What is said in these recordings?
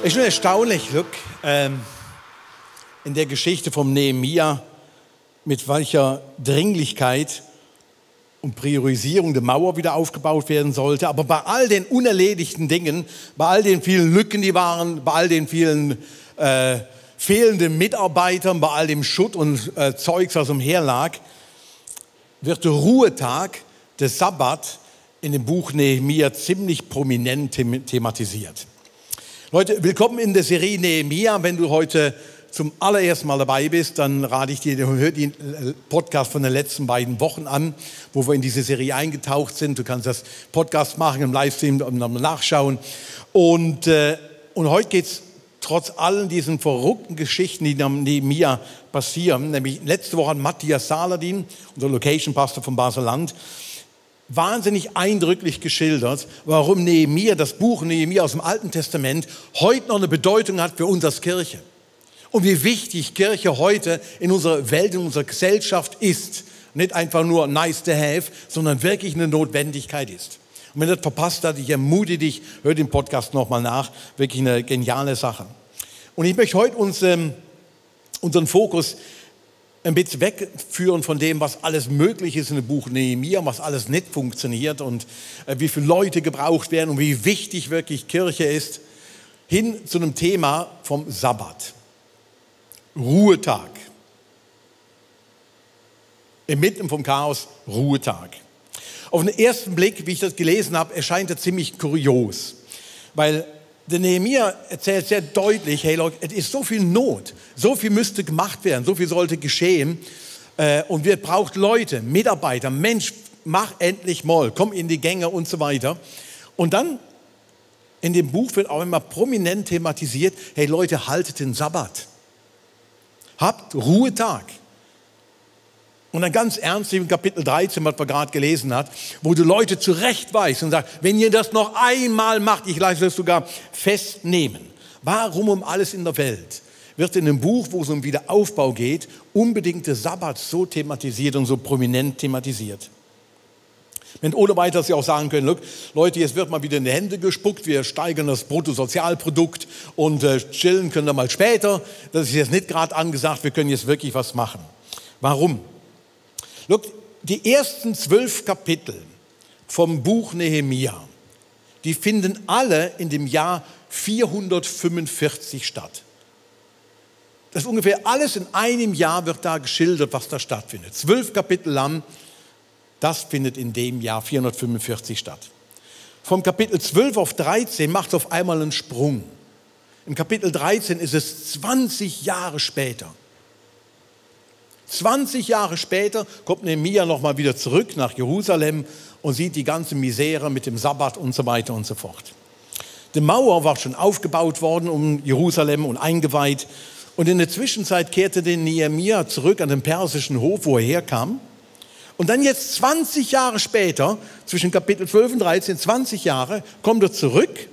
Es ist schon erstaunlich, look, in der Geschichte vom Nehemia, mit welcher Dringlichkeit und Priorisierung die Mauer wieder aufgebaut werden sollte. Aber bei all den unerledigten Dingen, bei all den vielen Lücken, die waren, bei all den vielen fehlenden Mitarbeitern, bei all dem Schutt und Zeugs, was umherlag, wird der Ruhetag, der Sabbat, in dem Buch Nehemia ziemlich prominent thematisiert. Leute, willkommen in der Serie Nehemia. Wenn du heute zum allerersten Mal dabei bist, dann rate ich dir, hör den Podcast von den letzten beiden Wochen an, wo wir in diese Serie eingetaucht sind. Du kannst das Podcast machen im Livestream und dann nachschauen. Und heute geht es trotz allen diesen verrückten Geschichten, die am Nehemia passieren, nämlich letzte Woche hat Matthias Saladin, unser Location Pastor von Basel-Land, wahnsinnig eindrücklich geschildert, warum Nehemia, das Buch Nehemia aus dem Alten Testament, heute noch eine Bedeutung hat für uns als Kirche. Und wie wichtig Kirche heute in unserer Welt, in unserer Gesellschaft ist. Nicht einfach nur nice to have, sondern wirklich eine Notwendigkeit ist. Und wenn du das verpasst hast, ich ermutige dich, hör den Podcast nochmal nach. Wirklich eine geniale Sache. Und ich möchte heute unseren Fokus ein bisschen wegführen von dem, was alles möglich ist in dem Buch Nehemia, was alles nicht funktioniert und wie viele Leute gebraucht werden und wie wichtig wirklich Kirche ist, hin zu einem Thema vom Sabbat. Ruhetag. Inmitten vom Chaos, Ruhetag. Auf den ersten Blick, wie ich das gelesen habe, erscheint das ziemlich kurios, weil der Nehemia erzählt sehr deutlich, hey Leute, es ist so viel Not, so viel müsste gemacht werden, so viel sollte geschehen und wir brauchen Leute, Mitarbeiter, Mensch, mach endlich mal, komm in die Gänge und so weiter. Und dann in dem Buch wird auch immer prominent thematisiert, hey Leute, haltet den Sabbat, habt Ruhetag. Und dann ganz ernst im Kapitel 13, was man gerade gelesen hat, wo die Leute zurechtweisen und sagen, wenn ihr das noch einmal macht, ich lasse das sogar festnehmen. Warum um alles in der Welt wird in einem Buch, wo es um Wiederaufbau geht, unbedingt der Sabbat so thematisiert und so prominent thematisiert? Wenn ohne weiteres Sie auch sagen können, look, Leute, jetzt wird mal wieder in die Hände gespuckt, wir steigern das Bruttosozialprodukt und chillen können wir mal später. Das ist jetzt nicht gerade angesagt, wir können jetzt wirklich was machen. Warum? Look, die ersten 12 Kapitel vom Buch Nehemia, die finden alle in dem Jahr 445 statt. Das ist ungefähr alles in einem Jahr wird da geschildert, was da stattfindet. 12 Kapitel lang, das findet in dem Jahr 445 statt. Vom Kapitel 12 auf 13 macht es auf einmal einen Sprung. Im Kapitel 13 ist es 20 Jahre später. 20 Jahre später kommt Nehemia nochmal wieder zurück nach Jerusalem und sieht die ganze Misere mit dem Sabbat und so weiter und so fort. Die Mauer war schon aufgebaut worden um Jerusalem und eingeweiht. Und in der Zwischenzeit kehrte der Nehemia zurück an den persischen Hof, wo er herkam. Und dann jetzt 20 Jahre später, zwischen Kapitel 12 und 13, 20 Jahre, kommt er zurück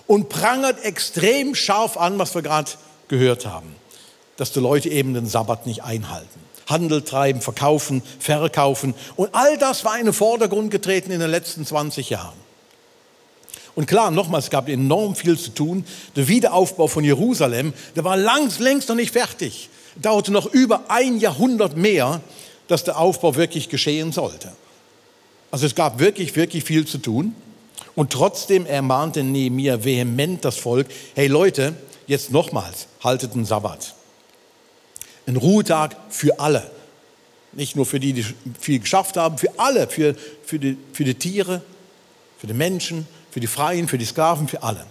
und prangert extrem scharf an, was wir gerade gehört haben. Dass die Leute eben den Sabbat nicht einhalten. Handel treiben, verkaufen, verkaufen. Und all das war in den Vordergrund getreten in den letzten 20 Jahren. Und klar, nochmals, es gab enorm viel zu tun. Der Wiederaufbau von Jerusalem, der war längst noch nicht fertig. Dauerte noch über ein Jahrhundert mehr, dass der Aufbau wirklich geschehen sollte. Also es gab wirklich viel zu tun. Und trotzdem ermahnte Nehemia vehement das Volk, hey Leute, jetzt nochmals, haltet den Sabbat. Ein Ruhetag für alle. Nicht nur für die, die viel geschafft haben, für alle, für die Tiere, für die Menschen, für die Freien, für die Sklaven, für alle.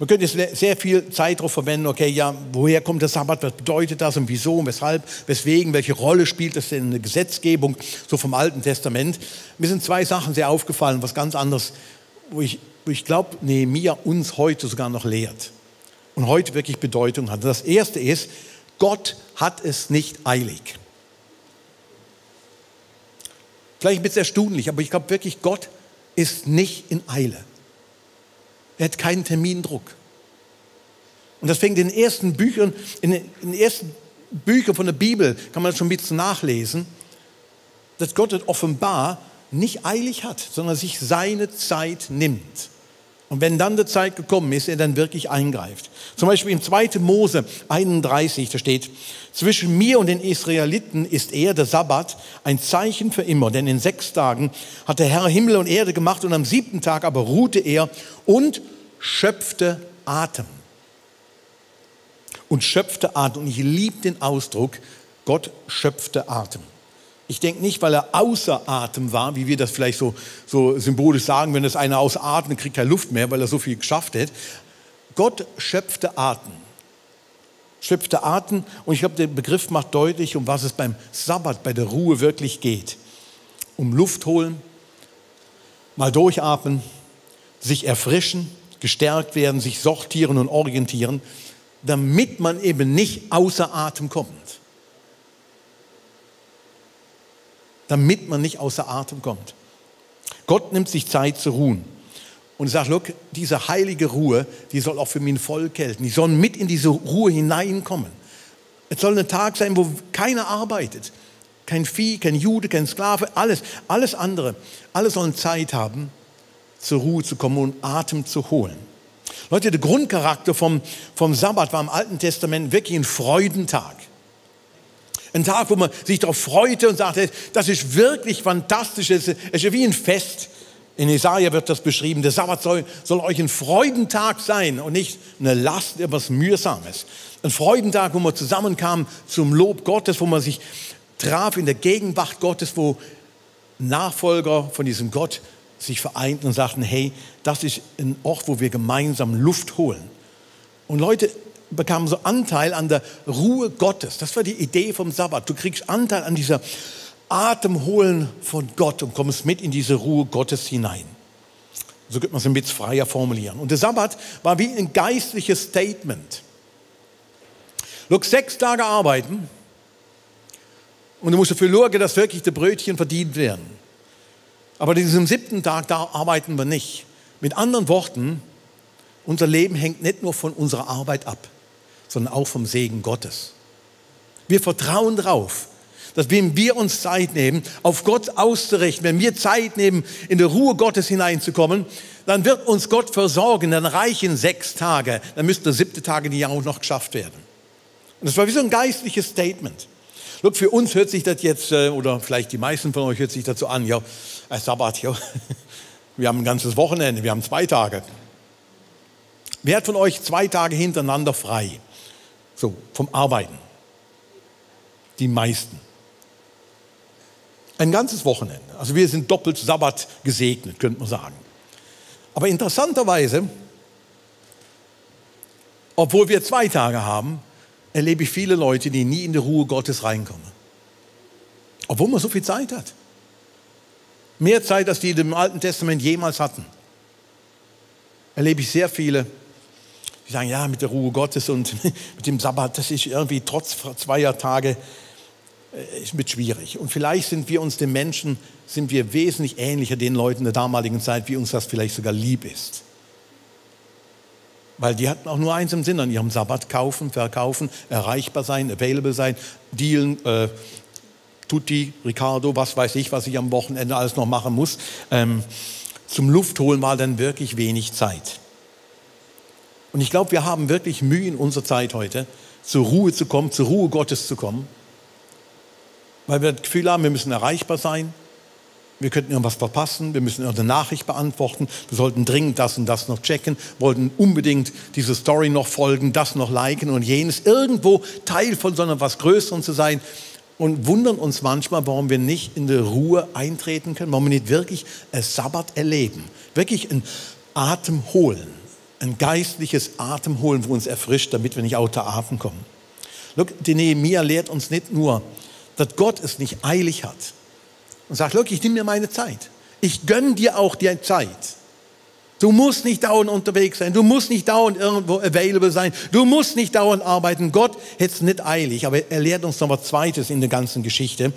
Man könnte jetzt sehr viel Zeit darauf verwenden, okay, ja, woher kommt der Sabbat, was bedeutet das und wieso und weshalb, weswegen, welche Rolle spielt das in der Gesetzgebung, so vom Alten Testament. Mir sind zwei Sachen sehr aufgefallen, was ganz anderes, wo ich glaube, Nehemia uns heute sogar noch lehrt und heute wirklich Bedeutung hat. Das erste ist, Gott hat es nicht eilig. Vielleicht ein bisschen erstaunlich, aber ich glaube wirklich, Gott ist nicht in Eile. Er hat keinen Termindruck. Und das fängt in den ersten Büchern, in den ersten Büchern von der Bibel, kann man das schon ein bisschen nachlesen, dass Gott es offenbar nicht eilig hat, sondern sich seine Zeit nimmt. Und wenn dann die Zeit gekommen ist, er dann wirklich eingreift. Zum Beispiel im 2. Mose 31, da steht, zwischen mir und den Israeliten ist er, der Sabbat, ein Zeichen für immer. Denn in 6 Tagen hat der Herr Himmel und Erde gemacht und am 7. Tag aber ruhte er und schöpfte Atem. Und schöpfte Atem. Und ich liebe den Ausdruck, Gott schöpfte Atem. Ich denke nicht, weil er außer Atem war, wie wir das vielleicht so symbolisch sagen, wenn das einer außer Atem kriegt keine Luft mehr, weil er so viel geschafft hat. Gott schöpfte Atem. Schöpfte Atem und ich glaube, der Begriff macht deutlich, um was es beim Sabbat, bei der Ruhe wirklich geht. Um Luft holen, mal durchatmen, sich erfrischen, gestärkt werden, sich sortieren und orientieren, damit man eben nicht außer Atem kommt. Damit man nicht außer Atem kommt. Gott nimmt sich Zeit zu ruhen und sagt, look, diese heilige Ruhe, die soll auch für mein Volk gelten. Die sollen mit in diese Ruhe hineinkommen. Es soll ein Tag sein, wo keiner arbeitet. Kein Vieh, kein Jude, kein Sklave, alles andere. Alle sollen Zeit haben, zur Ruhe zu kommen und Atem zu holen. Leute, der Grundcharakter vom Sabbat war im Alten Testament wirklich ein Freudentag. Ein Tag, wo man sich darauf freute und sagte, das ist wirklich fantastisch, es ist wie ein Fest. In Jesaja wird das beschrieben, der Sabbat soll euch ein Freudentag sein und nicht eine Last, etwas Mühsames. Ein Freudentag, wo man zusammenkam zum Lob Gottes, wo man sich traf in der Gegenwart Gottes, wo Nachfolger von diesem Gott sich vereinten und sagten, hey, das ist ein Ort, wo wir gemeinsam Luft holen. Und Leute bekamen so Anteil an der Ruhe Gottes. Das war die Idee vom Sabbat. Du kriegst Anteil an dieser Atemholen von Gott und kommst mit in diese Ruhe Gottes hinein. So könnte man es ein bisschen freier formulieren. Und der Sabbat war wie ein geistliches Statement. Look, 6 Tage arbeiten und du musst dafür sorgen, dass wirklich die Brötchen verdient werden. Aber an diesem 7. Tag, da arbeiten wir nicht. Mit anderen Worten, unser Leben hängt nicht nur von unserer Arbeit ab, sondern auch vom Segen Gottes. Wir vertrauen darauf, dass wenn wir uns Zeit nehmen, auf Gott auszurichten, wenn wir Zeit nehmen, in die Ruhe Gottes hineinzukommen, dann wird uns Gott versorgen, dann reichen 6 Tage, dann müsste der 7. Tag in die Jahr auch noch geschafft werden. Und das war wie so ein geistliches Statement. Look, für uns hört sich das jetzt, oder vielleicht die meisten von euch hört sich dazu an, ja, Sabbat, ja, wir haben ein ganzes Wochenende, wir haben 2 Tage. Wer hat von euch 2 Tage hintereinander frei? So, vom Arbeiten. Die meisten. Ein ganzes Wochenende. Also wir sind doppelt Sabbat gesegnet, könnte man sagen. Aber interessanterweise, obwohl wir 2 Tage haben, erlebe ich viele Leute, die nie in die Ruhe Gottes reinkommen. Obwohl man so viel Zeit hat. Mehr Zeit, als die im Alten Testament jemals hatten. Erlebe ich sehr viele, die sagen, ja, mit der Ruhe Gottes und mit dem Sabbat, das ist irgendwie trotz 2 Tage ist mit schwierig. Und vielleicht sind wir uns den Menschen, sind wir wesentlich ähnlicher den Leuten der damaligen Zeit, wie uns das vielleicht sogar lieb ist. Weil die hatten auch nur eins im Sinn an ihrem Sabbat: kaufen, verkaufen, erreichbar sein, available sein, dealen, Tutti, Ricardo, was weiß ich, was ich am Wochenende alles noch machen muss. Zum Luftholen war dann wirklich wenig Zeit. Und ich glaube, wir haben wirklich Mühe in unserer Zeit heute, zur Ruhe zu kommen, zur Ruhe Gottes zu kommen. Weil wir das Gefühl haben, wir müssen erreichbar sein. Wir könnten irgendwas verpassen, wir müssen irgendeine Nachricht beantworten, wir sollten dringend das und das noch checken, wollten unbedingt diese Story noch folgen, das noch liken und jenes, irgendwo Teil von so etwas Größerem zu sein, und wundern uns manchmal, warum wir nicht in die Ruhe eintreten können, warum wir nicht wirklich ein Sabbat erleben, wirklich ein Atem holen, ein geistliches Atem holen, wo uns erfrischt, damit wir nicht außer Atem kommen. Look, die Nehemia lehrt uns nicht nur, dass Gott es nicht eilig hat und sagt, look, ich nehme mir meine Zeit. Ich gönne dir auch die Zeit. Du musst nicht dauernd unterwegs sein. Du musst nicht dauernd irgendwo available sein. Du musst nicht dauernd arbeiten. Gott hätte es nicht eilig. Aber er lehrt uns noch was Zweites in der ganzen Geschichte.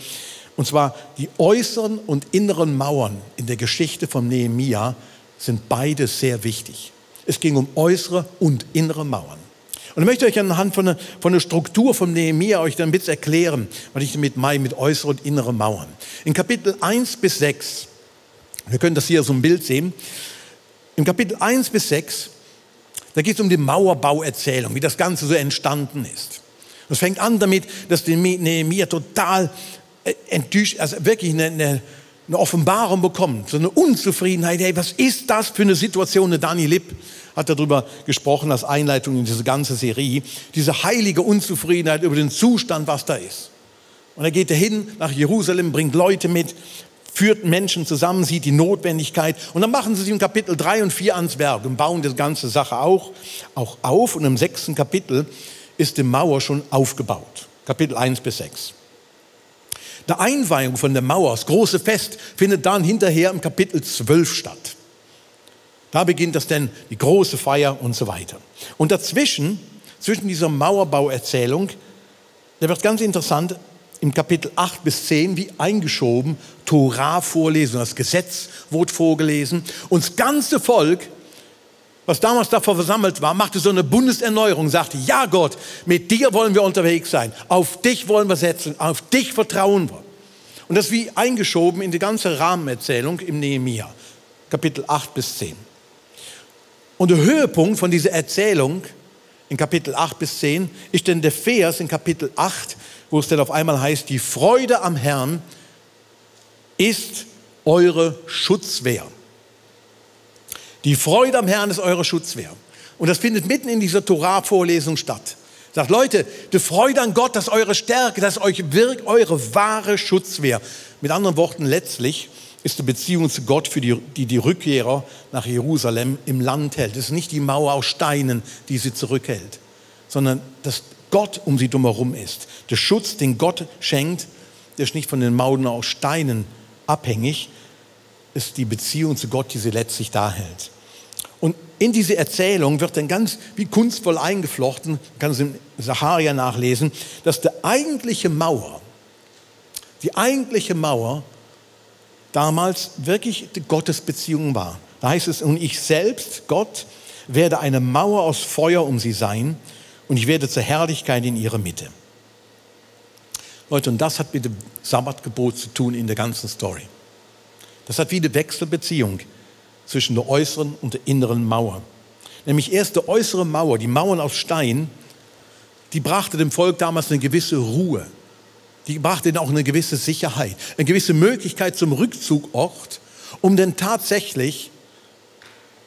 Und zwar die äußeren und inneren Mauern in der Geschichte von Nehemia sind beide sehr wichtig. Es ging um äußere und innere Mauern. Und ich möchte euch anhand von der Struktur von Nehemia euch dann ein bisschen erklären, was ich damit meine mit äußeren und inneren Mauern. In Kapitel 1 bis 6, wir können das hier so ein Bild sehen, Im Kapitel 1 bis 6, da geht es um die Mauerbauerzählung, wie das Ganze so entstanden ist. Es fängt an damit, dass Nehemia total enttäuscht, also wirklich eine Offenbarung bekommt, so eine Unzufriedenheit. Hey, was ist das für eine Situation? Der Dani Lipp hat darüber gesprochen als Einleitung in diese ganze Serie. Diese heilige Unzufriedenheit über den Zustand, was da ist. Und er geht hin nach Jerusalem, bringt Leute mit, führt Menschen zusammen, sieht die Notwendigkeit. Und dann machen sie sich im Kapitel 3 und 4 ans Werk und bauen die ganze Sache auch auf. Und im 6. Kapitel ist die Mauer schon aufgebaut. Kapitel 1 bis 6. Die Einweihung von der Mauer, das große Fest, findet dann hinterher im Kapitel 12 statt. Da beginnt das denn, die große Feier und so weiter. Und zwischen dieser Mauerbauerzählung, da wird ganz interessant, im Kapitel 8 bis 10 wie eingeschoben, Torah-Vorlesung, das Gesetz wurde vorgelesen. Und das ganze Volk, was damals davor versammelt war, machte so eine Bundeserneuerung, sagte, ja Gott, mit dir wollen wir unterwegs sein, auf dich wollen wir setzen, auf dich vertrauen wir. Und das ist wie eingeschoben in die ganze Rahmenerzählung im Nehemia, Kapitel 8 bis 10. Und der Höhepunkt von dieser Erzählung in Kapitel 8 bis 10 ist denn der Vers in Kapitel 8, wo es dann auf einmal heißt, die Freude am Herrn ist eure Schutzwehr. Die Freude am Herrn ist eure Schutzwehr. Und das findet mitten in dieser Torah-Vorlesung statt. Sagt, Leute, die Freude an Gott, das ist eure Stärke, das ist eure wahre Schutzwehr. Mit anderen Worten, letztlich ist die Beziehung zu Gott für die Rückkehrer nach Jerusalem im Land hält. Es ist nicht die Mauer aus Steinen, die sie zurückhält, sondern dass Gott um sie drumherum ist. Der Schutz, den Gott schenkt, der ist nicht von den Mauern aus Steinen abhängig, ist die Beziehung zu Gott, die sie letztlich da hält. Und in diese Erzählung wird dann ganz wie kunstvoll eingeflochten, man kann es in Sacharja nachlesen, dass die eigentliche Mauer damals wirklich die Gottesbeziehung war. Da heißt es, und ich selbst, Gott, werde eine Mauer aus Feuer um sie sein und ich werde zur Herrlichkeit in ihrer Mitte. Leute, und das hat mit dem Sabbatgebot zu tun in der ganzen Story. Das hat wie eine Wechselbeziehung zwischen der äußeren und der inneren Mauer. Nämlich erst die äußere Mauer, die Mauern aus Stein, die brachte dem Volk damals eine gewisse Ruhe. Die brachte ihnen auch eine gewisse Sicherheit, eine gewisse Möglichkeit zum Rückzugort, um dann tatsächlich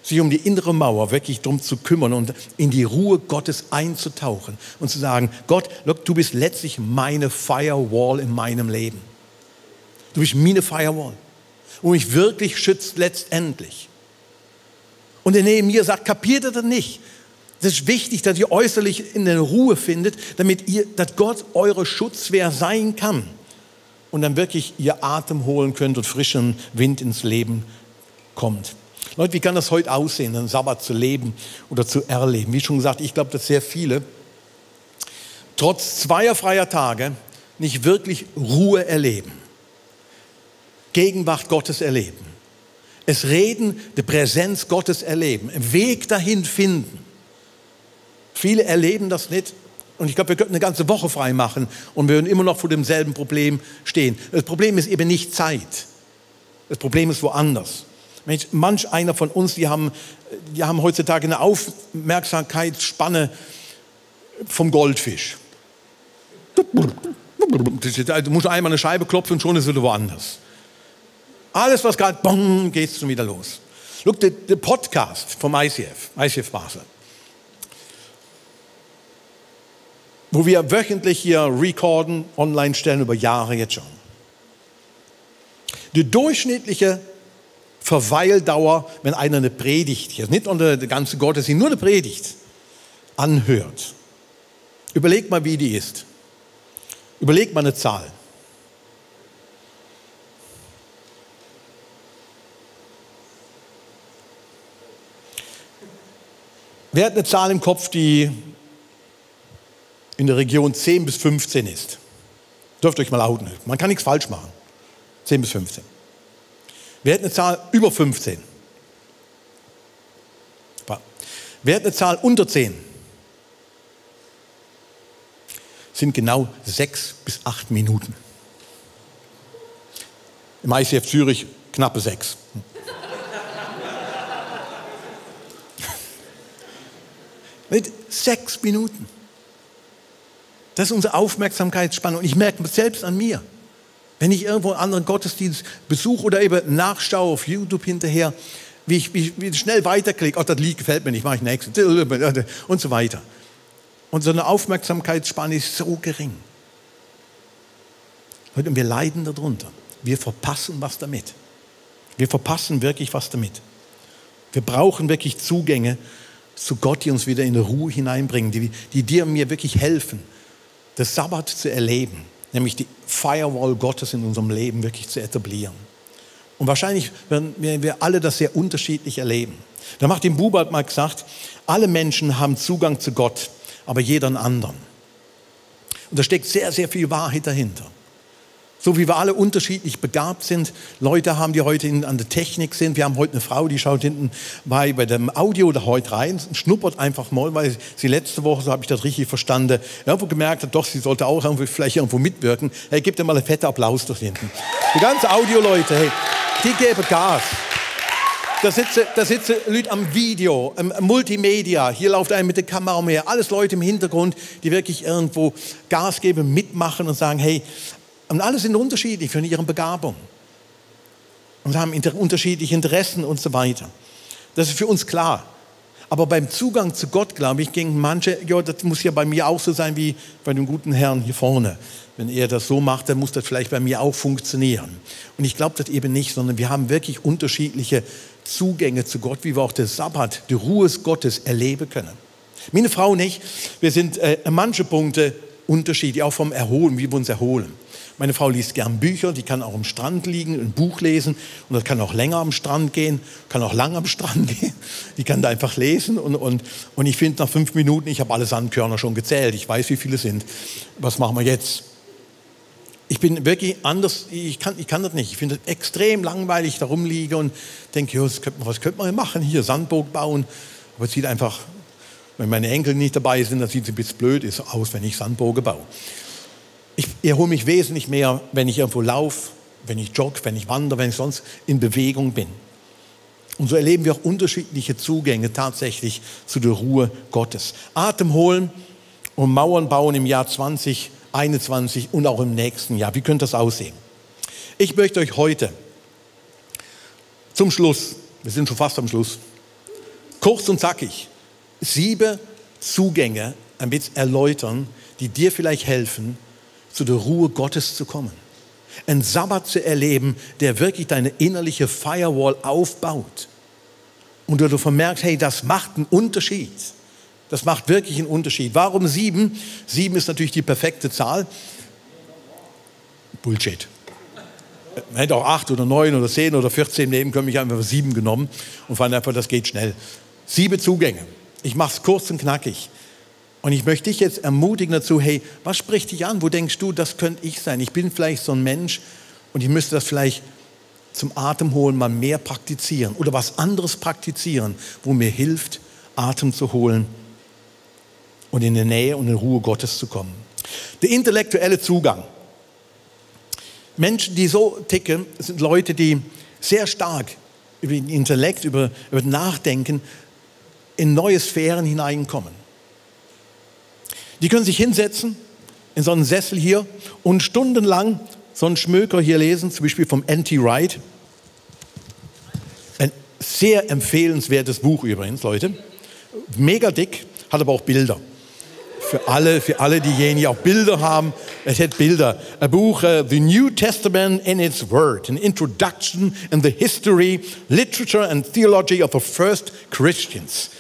sich um die innere Mauer wirklich drum zu kümmern und in die Ruhe Gottes einzutauchen und zu sagen, Gott, look, du bist letztlich meine Firewall in meinem Leben. Du bist meine Firewall, wo mich wirklich schützt letztendlich. Und der Nehemia sagt, kapiert ihr das nicht? Es ist wichtig, dass ihr äußerlich in der Ruhe findet, dass Gott eure Schutzwehr sein kann und dann wirklich ihr Atem holen könnt und frischen Wind ins Leben kommt. Leute, wie kann das heute aussehen, einen Sabbat zu leben oder zu erleben? Wie schon gesagt, ich glaube, dass sehr viele trotz zweier freier Tage nicht wirklich Ruhe erleben, Gegenwart Gottes erleben, es reden, die Präsenz Gottes erleben, einen Weg dahin finden. Viele erleben das nicht. Und ich glaube, wir könnten eine ganze Woche frei machen und wir würden immer noch vor demselben Problem stehen. Das Problem ist eben nicht Zeit. Das Problem ist woanders. Manch einer von uns, die haben heutzutage eine Aufmerksamkeitsspanne vom Goldfisch. Du musst einmal eine Scheibe klopfen und schon ist es wieder woanders. Alles, was gerade, bong, geht es schon wieder los. Look, der Podcast vom ICF Basel, wo wir wöchentlich hier recorden, online stellen, über Jahre jetzt schon. Die durchschnittliche Verweildauer, wenn einer eine Predigt, jetzt nicht unter der ganzen Gottesdienst, nur eine Predigt anhört. Überlegt mal, wie die ist. Überlegt mal eine Zahl. Wer hat eine Zahl im Kopf, die in der Region 10 bis 15 ist? Dürft euch mal outen. Man kann nichts falsch machen. 10 bis 15. Wer hat eine Zahl über 15? Wer hat eine Zahl unter 10? Sind genau 6 bis 8 Minuten. Im ICF Zürich knappe 6. Mit 6 Minuten. Das ist unsere Aufmerksamkeitsspanne. Und ich merke selbst an mir, wenn ich irgendwo einen anderen Gottesdienst besuche oder eben nachschaue auf YouTube hinterher, wie ich schnell weiterklicke, oh, das Lied gefällt mir nicht, mache ich nächstes und so weiter. Und so eine Aufmerksamkeitsspanne ist so gering. Und wir leiden darunter. Wir verpassen was damit. Wir verpassen wirklich was damit. Wir brauchen wirklich Zugänge zu Gott, die uns wieder in die Ruhe hineinbringen, die dir und mir wirklich helfen, das Sabbat zu erleben, nämlich die Firewall Gottes in unserem Leben wirklich zu etablieren. Und wahrscheinlich werden wir alle das sehr unterschiedlich erleben. Da macht Martin Buber mal gesagt, alle Menschen haben Zugang zu Gott, aber jeder einen anderen. Und da steckt sehr, sehr viel Wahrheit dahinter. So wie wir alle unterschiedlich begabt sind, Leute haben, die heute an der Technik sind. Wir haben heute eine Frau, die schaut hinten bei dem Audio da heute rein, schnuppert einfach mal, weil sie letzte Woche, so habe ich das richtig verstanden, irgendwo gemerkt hat, doch, sie sollte auch vielleicht irgendwo mitwirken. Hey, gebt ihr mal einen fetten Applaus da hinten. Die ganzen Audio-Leute, hey, die geben Gas. Da sitzen Leute am Video, am Multimedia, hier läuft einer mit der Kamera umher, alles Leute im Hintergrund, die wirklich irgendwo Gas geben, mitmachen und sagen, hey, und alle sind unterschiedlich von ihrer Begabung und haben unterschiedliche Interessen und so weiter. Das ist für uns klar. Aber beim Zugang zu Gott, glaube ich, gingen manche, ja, das muss ja bei mir auch so sein wie bei dem guten Herrn hier vorne. Wenn er das so macht, dann muss das vielleicht bei mir auch funktionieren. Und ich glaube das eben nicht, sondern wir haben wirklich unterschiedliche Zugänge zu Gott, wie wir auch den Sabbat, die Ruhe Gottes erleben können. Meine Frau und ich, wir sind an manche Punkte unterschiedlich, auch vom Erholen, wie wir uns erholen. Meine Frau liest gern Bücher, die kann auch am Strand liegen, ein Buch lesen und das kann auch länger am Strand gehen, kann auch lang am Strand gehen. Die kann da einfach lesen und ich finde nach 5 Minuten, ich habe alle Sandkörner schon gezählt, ich weiß, wie viele es sind. Was machen wir jetzt? Ich bin wirklich anders, ich kann das nicht. Ich finde es extrem langweilig, da rumliege und denke, ja, was könnte man machen hier, Sandburg bauen. Aber es sieht einfach, wenn meine Enkel nicht dabei sind, dann sieht es ein bisschen blöd aus, wenn ich Sandburgen baue. Ich erhole mich wesentlich mehr, wenn ich irgendwo laufe, wenn ich jogge, wenn ich wandere, wenn ich sonst in Bewegung bin. Und so erleben wir auch unterschiedliche Zugänge tatsächlich zu der Ruhe Gottes. Atem holen und Mauern bauen im Jahr 2021 und auch im nächsten Jahr. Wie könnte das aussehen? Ich möchte euch heute zum Schluss, wir sind schon fast am Schluss, kurz und zackig 7 Zugänge ein bisschen erläutern, die dir vielleicht helfen, zu der Ruhe Gottes zu kommen. Einen Sabbat zu erleben, der wirklich deine innerliche Firewall aufbaut. Und du vermerkst, hey, das macht einen Unterschied. Das macht wirklich einen Unterschied. Warum 7? 7 ist natürlich die perfekte Zahl. Bullshit. Man hätte auch 8 oder 9 oder 10 oder 14 nehmen können. Ich habe einfach 7 genommen und fand einfach, das geht schnell. 7 Zugänge. Ich mache es kurz und knackig. Und ich möchte dich jetzt ermutigen dazu, hey, was spricht dich an? Wo denkst du, das könnte ich sein? Ich bin vielleicht so ein Mensch und ich müsste das vielleicht zum Atemholen mal mehr praktizieren oder was anderes praktizieren, wo mir hilft, Atem zu holen und in die Nähe und in die Ruhe Gottes zu kommen. Der intellektuelle Zugang. Menschen, die so ticken, sind Leute, die sehr stark über den Intellekt, über Nachdenken in neue Sphären hineinkommen. Die können sich hinsetzen in so einen Sessel hier und stundenlang so einen Schmöker hier lesen, zum Beispiel vom N.T. Wright. Ein sehr empfehlenswertes Buch übrigens, Leute. Mega dick, hat aber auch Bilder. Für alle diejenigen, die auch Bilder haben, es hat Bilder. Ein Buch, The New Testament in its Word, an Introduction in the History, Literature and Theology of the First Christians.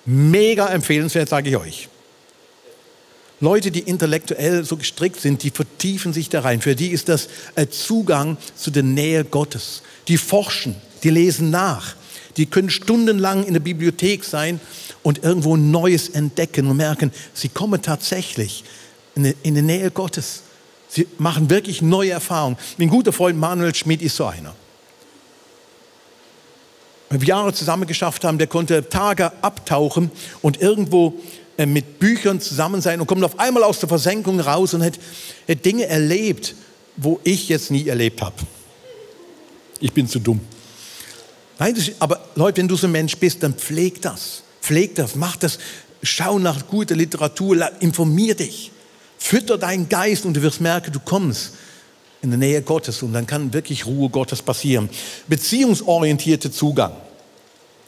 Mega empfehlenswert, sage ich euch. Leute, die intellektuell so gestrickt sind, die vertiefen sich da rein. Für die ist das ein Zugang zu der Nähe Gottes. Die forschen, die lesen nach. Die können stundenlang in der Bibliothek sein und irgendwo Neues entdecken und merken, sie kommen tatsächlich in die Nähe Gottes. Sie machen wirklich neue Erfahrungen. Mein guter Freund Manuel Schmidt ist so einer. Wenn wir Jahre zusammen geschafft haben, der konnte Tage abtauchen und irgendwo mit Büchern zusammen sein und kommt auf einmal aus der Versenkung raus und hat Dinge erlebt, wo ich jetzt nie erlebt habe. Ich bin zu dumm. Nein, aber Leute, wenn du so ein Mensch bist, dann pfleg das, mach das, schau nach guter Literatur, informier dich, fütter deinen Geist und du wirst merken, du kommst in der Nähe Gottes und dann kann wirklich Ruhe Gottes passieren. Beziehungsorientierter Zugang.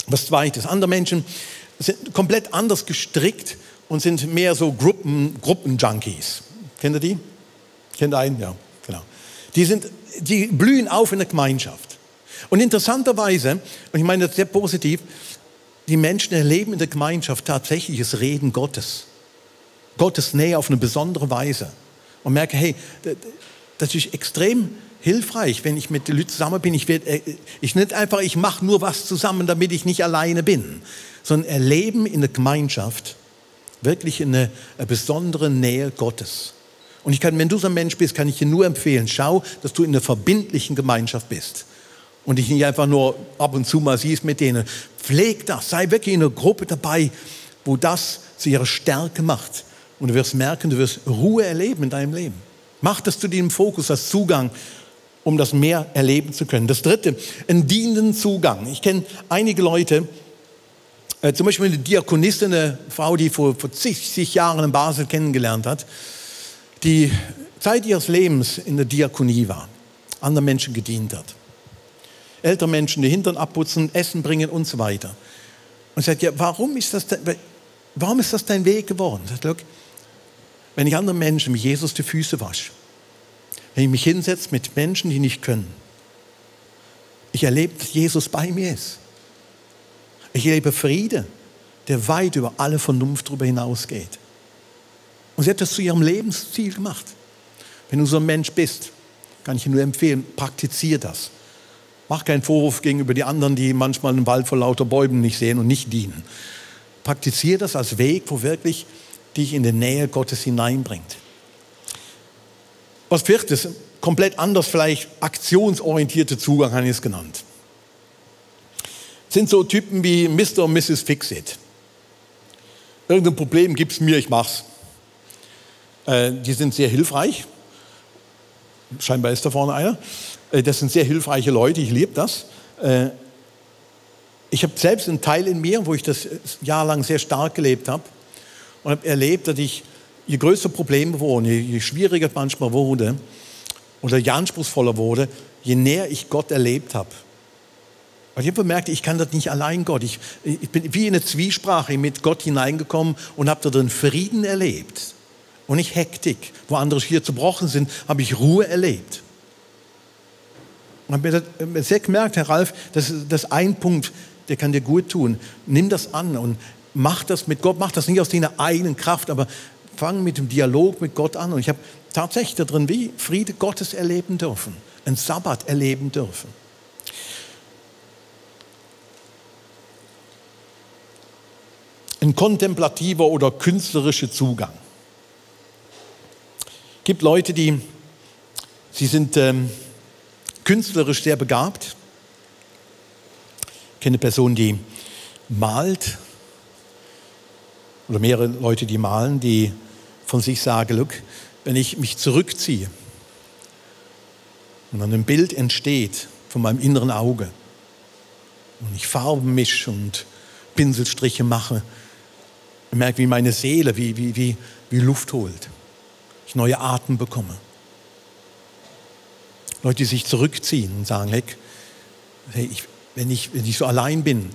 Was Zweites, andere Menschen sind komplett anders gestrickt und sind mehr so Gruppenjunkies. Kennt ihr die? Kennt ihr einen? Ja, genau. Die blühen auf in der Gemeinschaft. Und interessanterweise, und ich meine das sehr positiv, die Menschen erleben in der Gemeinschaft tatsächlich das Reden Gottes. Gottes Nähe auf eine besondere Weise. Und merke, hey, das ist extrem hilfreich, wenn ich mit den Leuten zusammen bin. Ich mache nur was zusammen, damit ich nicht alleine bin. Sondern erleben in der Gemeinschaft wirklich eine besondere Nähe Gottes. Und wenn du so ein Mensch bist, kann ich dir nur empfehlen, schau, dass du in einer verbindlichen Gemeinschaft bist. Und dich nicht einfach nur ab und zu mal siehst mit denen. Pfleg das, sei wirklich in einer Gruppe dabei, wo das zu ihrer Stärke macht. Und du wirst merken, du wirst Ruhe erleben in deinem Leben. Mach das zu dir im Fokus, als Zugang, um das mehr erleben zu können. Das Dritte, einen dienenden Zugang. Ich kenne einige Leute, zum Beispiel eine Diakonistin, eine Frau, die vor zig Jahren in Basel kennengelernt hat, die Zeit ihres Lebens in der Diakonie war, anderen Menschen gedient hat. Ältere Menschen, die Hintern abputzen, Essen bringen und so weiter. Und sagt, ja, warum ist das dein Weg geworden? Sagt, look, wenn ich anderen Menschen wie Jesus die Füße wasche, wenn ich mich hinsetze mit Menschen, die nicht können, ich erlebe, dass Jesus bei mir ist. Ich erlebe Friede, der weit über alle Vernunft darüber hinausgeht. Und sie hat das zu ihrem Lebensziel gemacht. Wenn du so ein Mensch bist, kann ich dir nur empfehlen, praktiziere das. Mach keinen Vorwurf gegenüber die anderen, die manchmal einen Wald vor lauter Bäumen nicht sehen und nicht dienen. Praktiziere das als Weg, wo wirklich dich in die Nähe Gottes hineinbringt. Was Viertes, komplett anders, vielleicht aktionsorientierte Zugang, habe ich es genannt. Sind so Typen wie Mr. und Mrs. Fix-It. Irgendein Problem gibt es mir, ich mach's. Die sind sehr hilfreich. Scheinbar ist da vorne einer. Das sind sehr hilfreiche Leute, ich liebe das. Ich habe selbst einen Teil in mir, wo ich das jahrelang sehr stark gelebt habe und habe erlebt, dass ich, je größer Probleme wurden, je schwieriger es manchmal wurde oder je anspruchsvoller wurde, je näher ich Gott erlebt habe. Und ich habe bemerkt, ich kann das nicht allein Gott. Ich bin wie in eine Zwiesprache mit Gott hineingekommen und habe darin Frieden erlebt. Und nicht Hektik. Wo andere hier zerbrochen sind, habe ich Ruhe erlebt. Und habe mir sehr gemerkt, Herr Ralf, das ist ein Punkt, der kann dir gut tun. Nimm das an und mach das mit Gott. Mach das nicht aus deiner eigenen Kraft, aber fang mit dem Dialog mit Gott an. Und ich habe tatsächlich darin wie Friede Gottes erleben dürfen. Einen Sabbat erleben dürfen. Ein kontemplativer oder künstlerischer Zugang. Es gibt Leute, sie sind künstlerisch sehr begabt. Ich kenne eine Person, die malt, oder mehrere Leute, die malen, die von sich sagen, look, wenn ich mich zurückziehe und dann ein Bild entsteht von meinem inneren Auge und ich Farben mische und Pinselstriche mache, ich merke, wie meine Seele wie Luft holt. Ich neue Atem bekomme. Leute, die sich zurückziehen und sagen, hey, wenn ich so allein bin,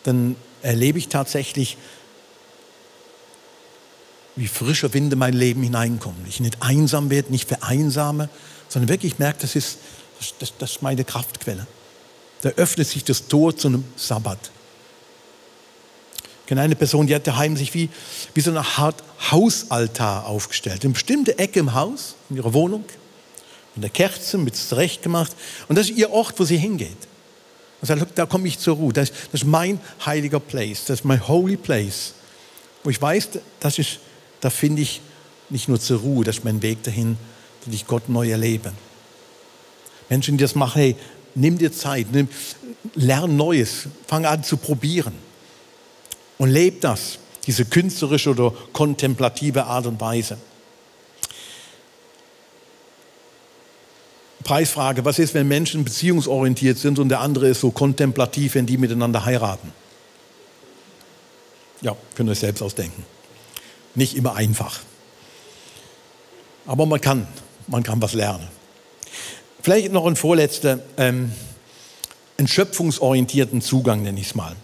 dann erlebe ich tatsächlich, wie frischer Wind in mein Leben hineinkommt. Ich nicht einsam werde, nicht vereinsame, sondern wirklich merke, das ist meine Kraftquelle. Da öffnet sich das Tor zu einem Sabbat. Ich kenne eine Person, die hat daheim sich wie so eine Art Hausaltar aufgestellt. Eine bestimmte Ecke im Haus, in ihrer Wohnung, mit der Kerze, mit zurecht gemacht. Und das ist ihr Ort, wo sie hingeht. Und sagt, da komme ich zur Ruhe. Das ist mein heiliger Place. Das ist mein holy place. Wo ich weiß, da finde ich nicht nur zur Ruhe, das ist mein Weg dahin, dass ich Gott neu erlebe. Menschen, die das machen, hey, nimm dir Zeit, lern Neues, fang an zu probieren. Und lebe das, diese künstlerische oder kontemplative Art und Weise. Preisfrage, was ist, wenn Menschen beziehungsorientiert sind und der andere ist so kontemplativ, wenn die miteinander heiraten? Ja, könnt ihr euch selbst ausdenken. Nicht immer einfach. Aber man kann was lernen. Vielleicht noch ein vorletzter, einen schöpfungsorientierten Zugang, nenne ich es mal.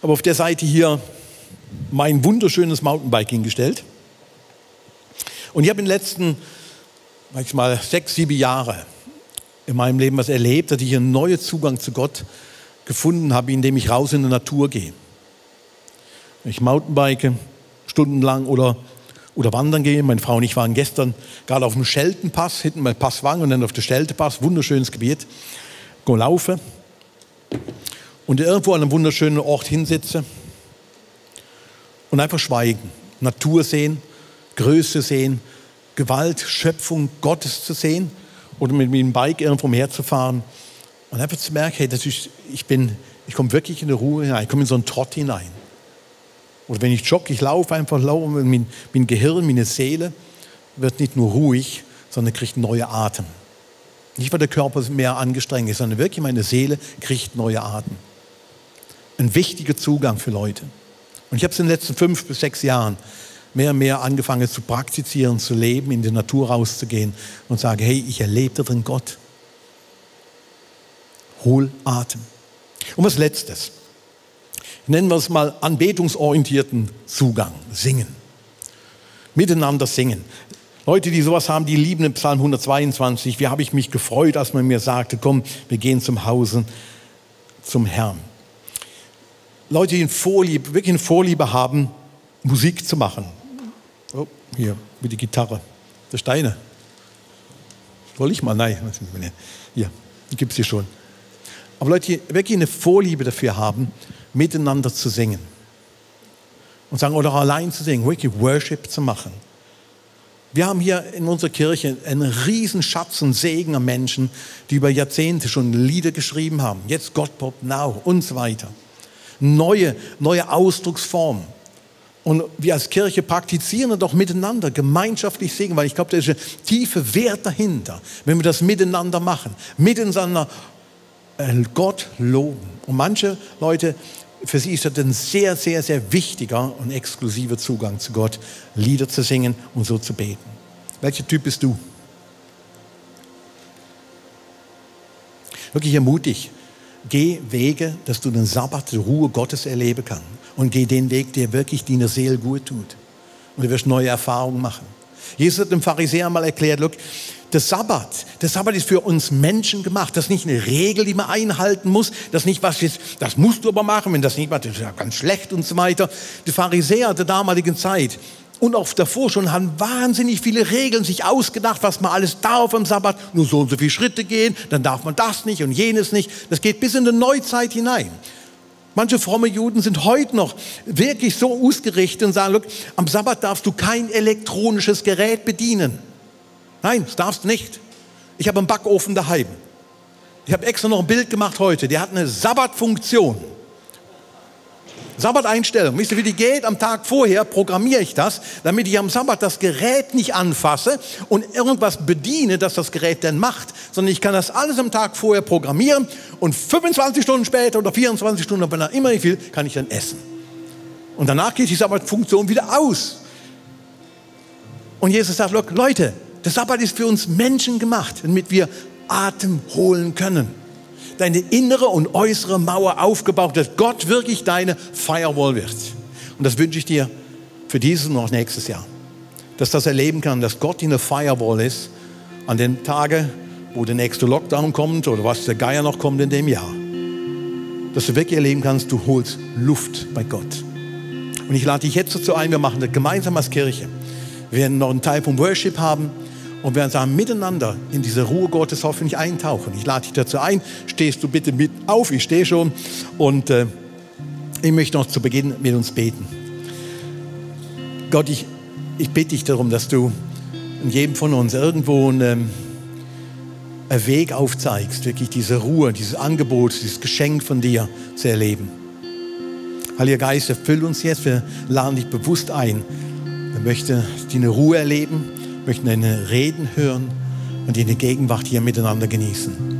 Aber auf der Seite hier mein wunderschönes Mountainbike hingestellt. Und ich habe in den letzten, manchmal 6, 7 Jahre in meinem Leben was erlebt, dass ich einen neuen Zugang zu Gott gefunden habe, indem ich raus in die Natur gehe. Wenn ich Mountainbike stundenlang oder wandern gehe. Meine Frau und ich waren gestern gerade auf dem Scheltenpass, hinten bei Passwang und dann auf der Scheltenpass, wunderschönes Gebiet, laufen und irgendwo an einem wunderschönen Ort hinsitze und einfach schweigen, Natur sehen, Größe sehen, Gewalt, Schöpfung Gottes zu sehen oder mit dem Bike irgendwo umherzufahren und einfach zu merken, hey, ich komme wirklich in die Ruhe hinein, ich komme in so einen Trott hinein. Oder wenn ich jogge, ich laufe einfach, mein Gehirn, meine Seele wird nicht nur ruhig, sondern kriegt neue Atem. Nicht, weil der Körper mehr angestrengt ist, sondern wirklich meine Seele kriegt neue Atem. Ein wichtiger Zugang für Leute. Und ich habe es in den letzten 5 bis 6 Jahren mehr und mehr angefangen zu praktizieren, zu leben, in die Natur rauszugehen und sage, hey, ich erlebe da drin Gott. Hol Atem. Und was Letztes. Nennen wir es mal anbetungsorientierten Zugang, singen. Miteinander singen. Leute, die sowas haben, die lieben den Psalm 122. Wie habe ich mich gefreut, als man mir sagte, komm, wir gehen zum Hause zum Herrn. Leute, die wirklich eine Vorliebe haben, Musik zu machen. Oh, hier, mit der Gitarre. Der Steine. Soll ich mal? Nein. Hier, gibt es hier schon. Aber Leute, die wirklich eine Vorliebe dafür haben, miteinander zu singen. Und sagen, oder allein zu singen, wirklich Worship zu machen. Wir haben hier in unserer Kirche einen riesen Schatz und Segen an Menschen, die über Jahrzehnte schon Lieder geschrieben haben. Jetzt Gott Pop Now und so weiter. Neue Ausdrucksformen. Und wir als Kirche praktizieren doch miteinander, gemeinschaftlich singen, weil ich glaube, da ist ein tiefer Wert dahinter, wenn wir das miteinander machen. Miteinander Gott loben. Und manche Leute, für sie ist das ein sehr, sehr, sehr wichtiger und exklusiver Zugang zu Gott, Lieder zu singen und so zu beten. Welcher Typ bist du? Wirklich ermutig. Geh Wege, dass du den Sabbat, die Ruhe Gottes erleben kannst. Und geh den Weg, der wirklich deiner Seele gut tut. Und du wirst neue Erfahrungen machen. Jesus hat dem Pharisäer mal erklärt, look, der Sabbat ist für uns Menschen gemacht. Das ist nicht eine Regel, die man einhalten muss. Das ist nicht was jetzt, das musst du aber machen, wenn das nicht machst, das ist ja ganz schlecht und so weiter. Die Pharisäer der damaligen Zeit und auch davor schon haben wahnsinnig viele Regeln sich ausgedacht, was man alles darf am Sabbat. Nur so und so viele Schritte gehen, dann darf man das nicht und jenes nicht. Das geht bis in die Neuzeit hinein. Manche fromme Juden sind heute noch wirklich so ausgerichtet und sagen, look, am Sabbat darfst du kein elektronisches Gerät bedienen. Nein, das darfst du nicht. Ich habe einen Backofen daheim. Ich habe extra noch ein Bild gemacht heute. Der hat eine Sabbatfunktion. Sabbateinstellung. Wisst ihr, wie die geht? Am Tag vorher programmiere ich das, damit ich am Sabbat das Gerät nicht anfasse und irgendwas bediene, dass das Gerät dann macht, sondern ich kann das alles am Tag vorher programmieren und 25 Stunden später oder 24 Stunden, wenn er immer nicht will, kann ich dann essen. Und danach geht die Sabbatfunktion wieder aus. Und Jesus sagt, look, Leute, der Sabbat ist für uns Menschen gemacht, damit wir Atem holen können. Deine innere und äußere Mauer aufgebaut, dass Gott wirklich deine Firewall wird. Und das wünsche ich dir für dieses und auch nächstes Jahr. Dass das erleben kann, dass Gott in der Firewall ist an den Tagen, wo der nächste Lockdown kommt oder was der Geier noch kommt in dem Jahr. Dass du wirklich erleben kannst, du holst Luft bei Gott. Und ich lade dich jetzt dazu ein, wir machen das gemeinsam als Kirche. Wir werden noch einen Teil vom Worship haben. Und wir werden miteinander in diese Ruhe Gottes hoffentlich eintauchen. Ich lade dich dazu ein. Stehst du bitte mit auf? Ich stehe schon. Und ich möchte noch zu Beginn mit uns beten. Gott, ich bitte dich darum, dass du in jedem von uns irgendwo einen Weg aufzeigst, wirklich diese Ruhe, dieses Angebot, dieses Geschenk von dir zu erleben. Heiliger Geist, erfüll uns jetzt. Wir laden dich bewusst ein. Wir möchten deine Ruhe erleben. Möchten deine Reden hören und deine Gegenwart hier miteinander genießen.